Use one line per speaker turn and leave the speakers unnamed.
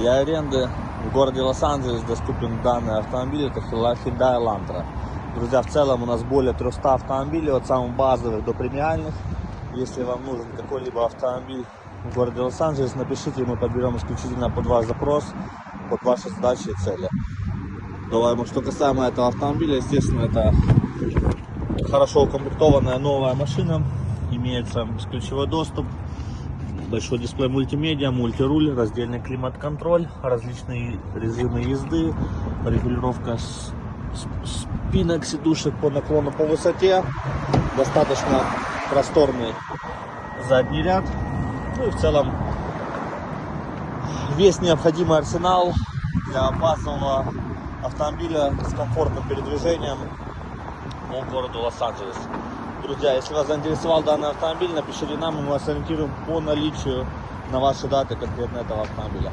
Для аренды в городе Лос-Анджелес доступен данный автомобиль, это Hyundai Elantra. Друзья, в целом у нас более 300 автомобилей, от самых базовых до премиальных. Если вам нужен какой-либо автомобиль в городе Лос-Анджелес, напишите, мы подберем исключительно под ваш запрос, под ваши задачи и цели. Давай, что касаемо этого автомобиля, естественно, это хорошо укомплектованная новая машина, имеется бесключевой доступ, большой дисплей мультимедиа, мультируль, раздельный климат-контроль, различные режимы езды, регулировка спинок сидушек по наклону по высоте, достаточно просторный задний ряд, ну и в целом весь необходимый арсенал для базового автомобиля с комфортным передвижением по городу Лос-Анджелес. Друзья, если вас заинтересовал данный автомобиль, напишите нам, мы вас ориентируем по наличию на ваши даты конкретно этого автомобиля.